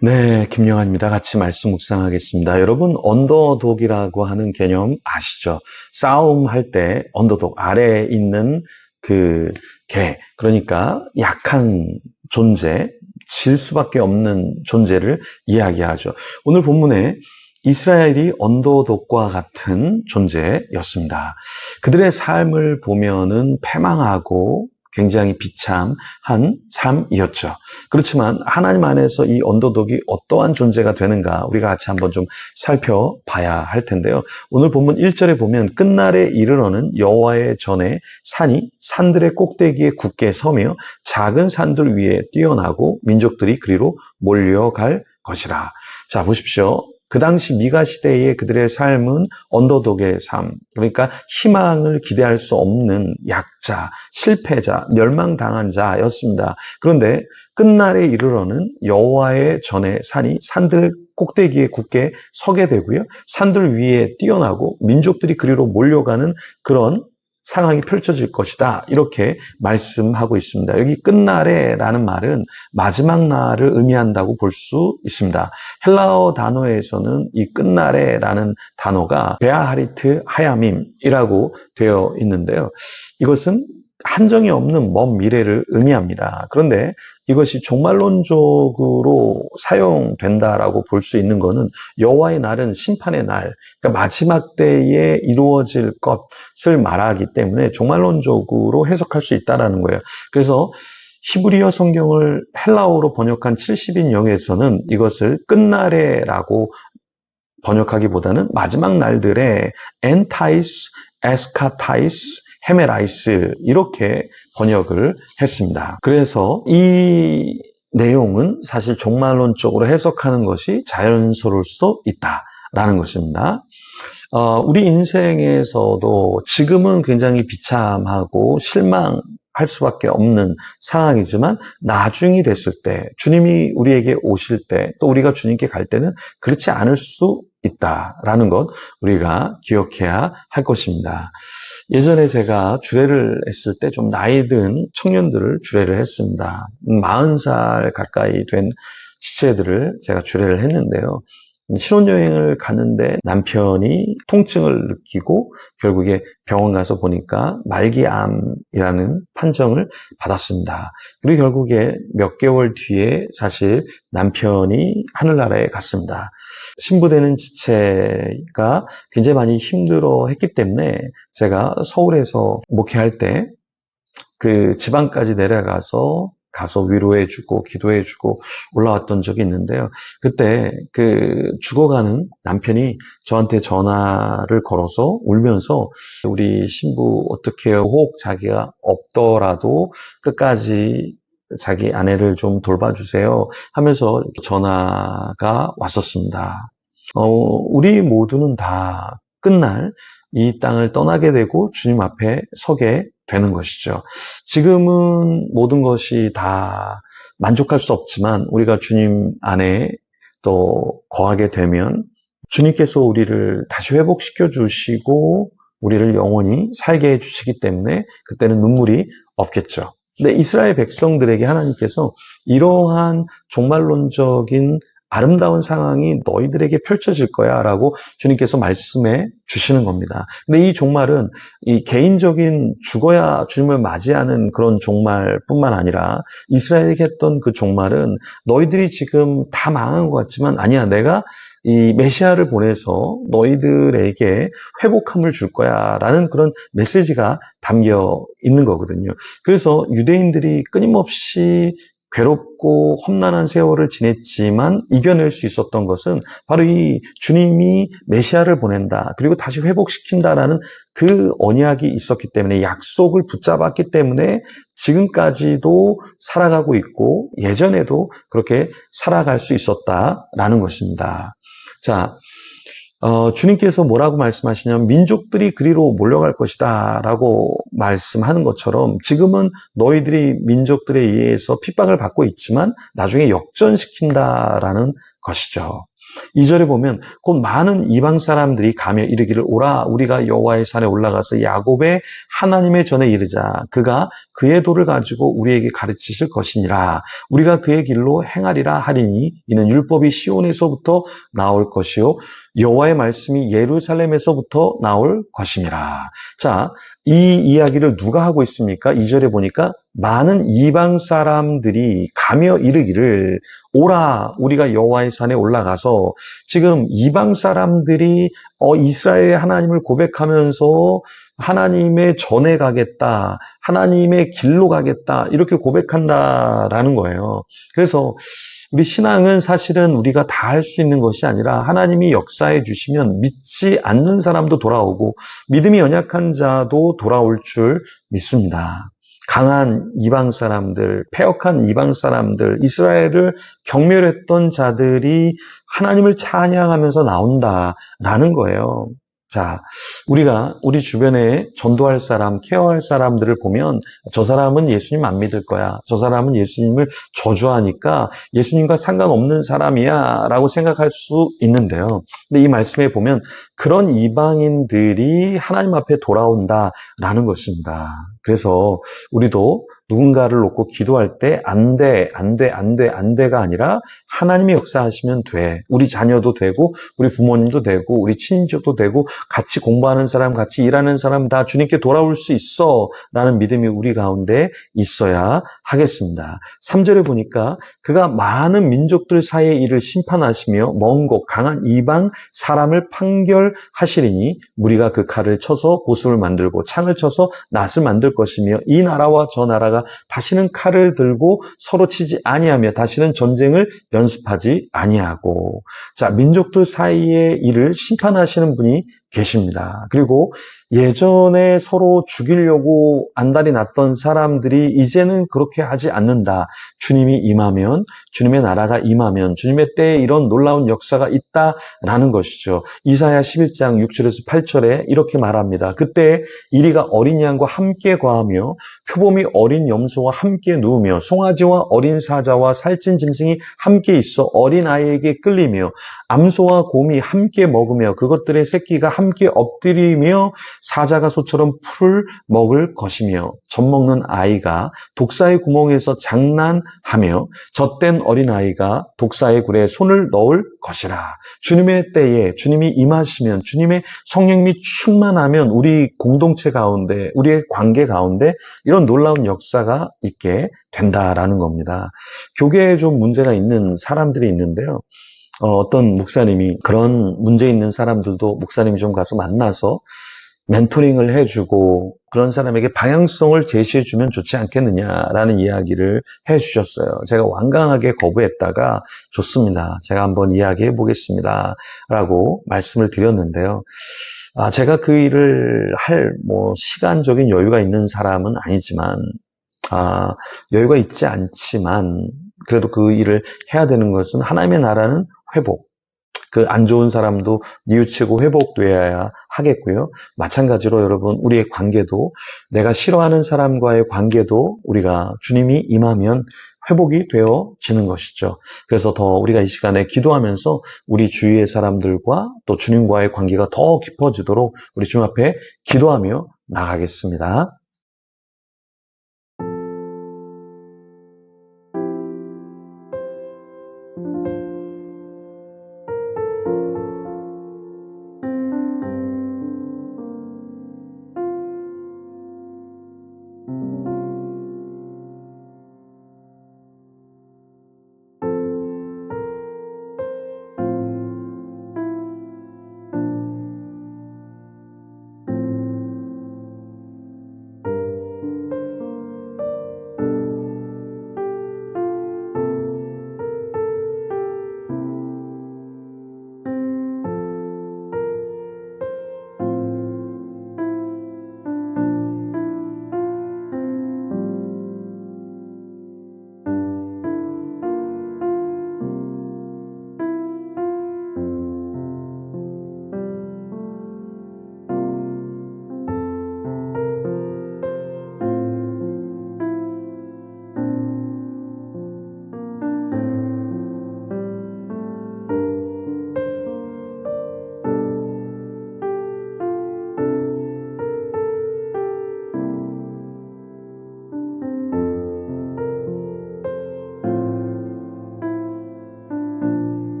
네, 김영환입니다. 같이 말씀 묵상하겠습니다. 여러분, 언더독이라고 하는 개념 아시죠? 싸움할 때 언더독, 아래에 있는 그 그러니까 약한 존재, 질 수밖에 없는 존재를 이야기하죠. 오늘 본문에 이스라엘이 언더독과 같은 존재였습니다. 그들의 삶을 보면은 패망하고 굉장히 비참한 삶이었죠. 그렇지만 하나님 안에서 이 언더독이 어떠한 존재가 되는가 우리가 같이 한번 좀 살펴봐야 할 텐데요. 오늘 본문 1절에 보면 끝날에 이르러는 여호와의 전에 산이 산들의 꼭대기에 굳게 서며 작은 산들 위에 뛰어나고 민족들이 그리로 몰려갈 것이라. 자, 보십시오. 그 당시 미가 시대의 그들의 삶은 언더독의 삶, 그러니까 희망을 기대할 수 없는 약자, 실패자, 멸망당한 자였습니다. 그런데 끝날에 이르러는 여호와의 전에 산이 산들 꼭대기에 굳게 서게 되고요. 산들 위에 뛰어나고 민족들이 그리로 몰려가는 그런 상황이 펼쳐질 것이다. 이렇게 말씀하고 있습니다. 여기 끝날에라는 말은 마지막 날을 의미한다고 볼 수 있습니다. 헬라어 단어에서는 이 끝날에라는 단어가 베아하리트 하야밈이라고 되어 있는데요. 이것은 한정이 없는 먼 미래를 의미합니다. 그런데 이것이 종말론적으로 사용된다라고 볼 수 있는 것은 여호와의 날은 심판의 날, 그러니까 마지막 때에 이루어질 것을 말하기 때문에 종말론적으로 해석할 수 있다는 거예요. 그래서 히브리어 성경을 헬라어로 번역한 70인역에서는 이것을 끝날에라고 번역하기보다는 마지막 날들의 엔타이스, 에스카타이스, 헤메라이스 이렇게 번역을 했습니다. 그래서 이 내용은 사실 종말론적으로 해석하는 것이 자연스러울 수도 있다라는 것입니다. 우리 인생에서도 지금은 굉장히 비참하고 실망할 수밖에 없는 상황이지만 나중이 됐을 때 주님이 우리에게 오실 때 또 우리가 주님께 갈 때는 그렇지 않을 수 있다라는 것 우리가 기억해야 할 것입니다. 예전에 제가 주례를 했을 때 좀 나이 든 청년들을 주례를 했습니다. 40살 가까이 된 지체들을 제가 주례를 했는데요. 신혼여행을 갔는데 남편이 통증을 느끼고 결국에 병원 가서 보니까 말기암이라는 판정을 받았습니다. 그리고 결국에 몇 개월 뒤에 사실 남편이 하늘나라에 갔습니다. 신부되는 지체가 굉장히 많이 힘들어 했기 때문에 제가 서울에서 목회할 때 그 지방까지 내려가서 위로해주고 기도해주고 올라왔던 적이 있는데요. 그때 그 죽어가는 남편이 저한테 전화를 걸어서 울면서 우리 신부 어떻게 해요? 혹 자기가 없더라도 끝까지 자기 아내를 좀 돌봐주세요 하면서 전화가 왔었습니다. 우리 모두는 다 끝날 이 땅을 떠나게 되고 주님 앞에 서게 되는 것이죠. 지금은 모든 것이 다 만족할 수 없지만 우리가 주님 안에 또 거하게 되면 주님께서 우리를 다시 회복시켜 주시고 우리를 영원히 살게 해 주시기 때문에 그때는 눈물이 없겠죠. 근데 이스라엘 백성들에게 하나님께서 이러한 종말론적인 아름다운 상황이 너희들에게 펼쳐질 거야 라고 주님께서 말씀해 주시는 겁니다. 근데 이 종말은 이 개인적인 죽어야 주님을 맞이하는 그런 종말뿐만 아니라 이스라엘에게 했던 그 종말은 너희들이 지금 다 망한 것 같지만 아니야, 내가 이 메시아를 보내서 너희들에게 회복함을 줄 거야 라는 그런 메시지가 담겨 있는 거거든요. 그래서 유대인들이 끊임없이 괴롭고 험난한 세월을 지냈지만 이겨낼 수 있었던 것은 바로 이 주님이 메시아를 보낸다 그리고 다시 회복시킨다라는 그 언약이 있었기 때문에 약속을 붙잡았기 때문에 지금까지도 살아가고 있고 예전에도 그렇게 살아갈 수 있었다라는 것입니다. 자, 주님께서 뭐라고 말씀하시냐면 민족들이 그리로 몰려갈 것이다 라고 말씀하는 것처럼 지금은 너희들이 민족들에 의해서 핍박을 받고 있지만 나중에 역전시킨다라는 것이죠. 2절에 보면 곧 많은 이방 사람들이 가며 이르기를 오라 우리가 여호와의 산에 올라가서 야곱의 하나님의 전에 이르자 그가 그의 도를 가지고 우리에게 가르치실 것이니라 우리가 그의 길로 행하리라 하리니 이는 율법이 시온에서부터 나올 것이요 여호와의 말씀이 예루살렘에서부터 나올 것임이라. 자, 이 이야기를 누가 하고 있습니까? 2절에 보니까 많은 이방 사람들이 가며 이르기를 오라 우리가 여호와의 산에 올라가서 지금 이방 사람들이 이스라엘의 하나님을 고백하면서 하나님의 전에 가겠다, 하나님의 길로 가겠다 이렇게 고백한다라는 거예요. 그래서 우리 신앙은 사실은 우리가 다 할 수 있는 것이 아니라 하나님이 역사해 주시면 믿지 않는 사람도 돌아오고 믿음이 연약한 자도 돌아올 줄 믿습니다. 강한 이방 사람들, 패역한 이방 사람들, 이스라엘을 경멸했던 자들이 하나님을 찬양하면서 나온다라는 거예요. 자, 우리가 우리 주변에 전도할 사람, 케어할 사람들을 보면 저 사람은 예수님 안 믿을 거야. 저 사람은 예수님을 저주하니까 예수님과 상관없는 사람이야 라고 생각할 수 있는데요. 근데 이 말씀에 보면 그런 이방인들이 하나님 앞에 돌아온다라는 것입니다. 그래서 우리도 누군가를 놓고 기도할 때 안 돼, 안 돼, 안 돼, 안 돼가 아니라 하나님이 역사하시면 돼. 우리 자녀도 되고 우리 부모님도 되고 우리 친족도 되고 같이 공부하는 사람, 같이 일하는 사람 다 주님께 돌아올 수 있어 라는 믿음이 우리 가운데 있어야 하겠습니다. 3절에 보니까 그가 많은 민족들 사이의 일을 심판하시며 먼 곳 강한 이방 사람을 판결하시리니 무리가 그 칼을 쳐서 보습을 만들고 창을 쳐서 낫을 만들 것이며 이 나라와 저 나라가 다시는 칼을 들고 서로 치지 아니하며 다시는 전쟁을 연습하지 아니하고. 자, 민족들 사이의 일을 심판하시는 분이 계십니다. 그리고 예전에 서로 죽이려고 안달이 났던 사람들이 이제는 그렇게 하지 않는다. 주님이 임하면, 주님의 나라가 임하면, 주님의 때에 이런 놀라운 역사가 있다라는 것이죠. 이사야 11장 6절에서 8절에 이렇게 말합니다. 그때 이리가 어린 양과 함께 거하며 표범이 어린 염소와 함께 누우며 송아지와 어린 사자와 살찐 짐승이 함께 있어 어린 아이에게 끌리며 암소와 곰이 함께 먹으며 그것들의 새끼가 함께 엎드리며 사자가 소처럼 풀을 먹을 것이며 젖먹는 아이가 독사의 구멍에서 장난하며 젖된 어린아이가 독사의 굴에 손을 넣을 것이라. 주님의 때에 주님이 임하시면 주님의 성령님이 충만하면 우리 공동체 가운데 우리의 관계 가운데 이런 놀라운 역사가 있게 된다라는 겁니다. 교계에 좀 문제가 있는 사람들이 있는데요. 어떤 목사님이 그런 문제 있는 사람들도 목사님이 좀 가서 만나서 멘토링을 해주고 그런 사람에게 방향성을 제시해주면 좋지 않겠느냐라는 이야기를 해주셨어요. 제가 완강하게 거부했다가 좋습니다. 제가 한번 이야기해 보겠습니다. 라고 말씀을 드렸는데요. 제가 그 일을 할 시간적인 여유가 있는 사람은 아니지만 여유가 있지 않지만 그래도 그 일을 해야 되는 것은 하나님의 나라는 회복. 그 안 좋은 사람도 뉘우치고 회복되어야 하겠고요. 마찬가지로 여러분 우리의 관계도 내가 싫어하는 사람과의 관계도 우리가 주님이 임하면 회복이 되어지는 것이죠. 그래서 더 우리가 이 시간에 기도하면서 우리 주위의 사람들과 또 주님과의 관계가 더 깊어지도록 우리 주님 앞에 기도하며 나가겠습니다.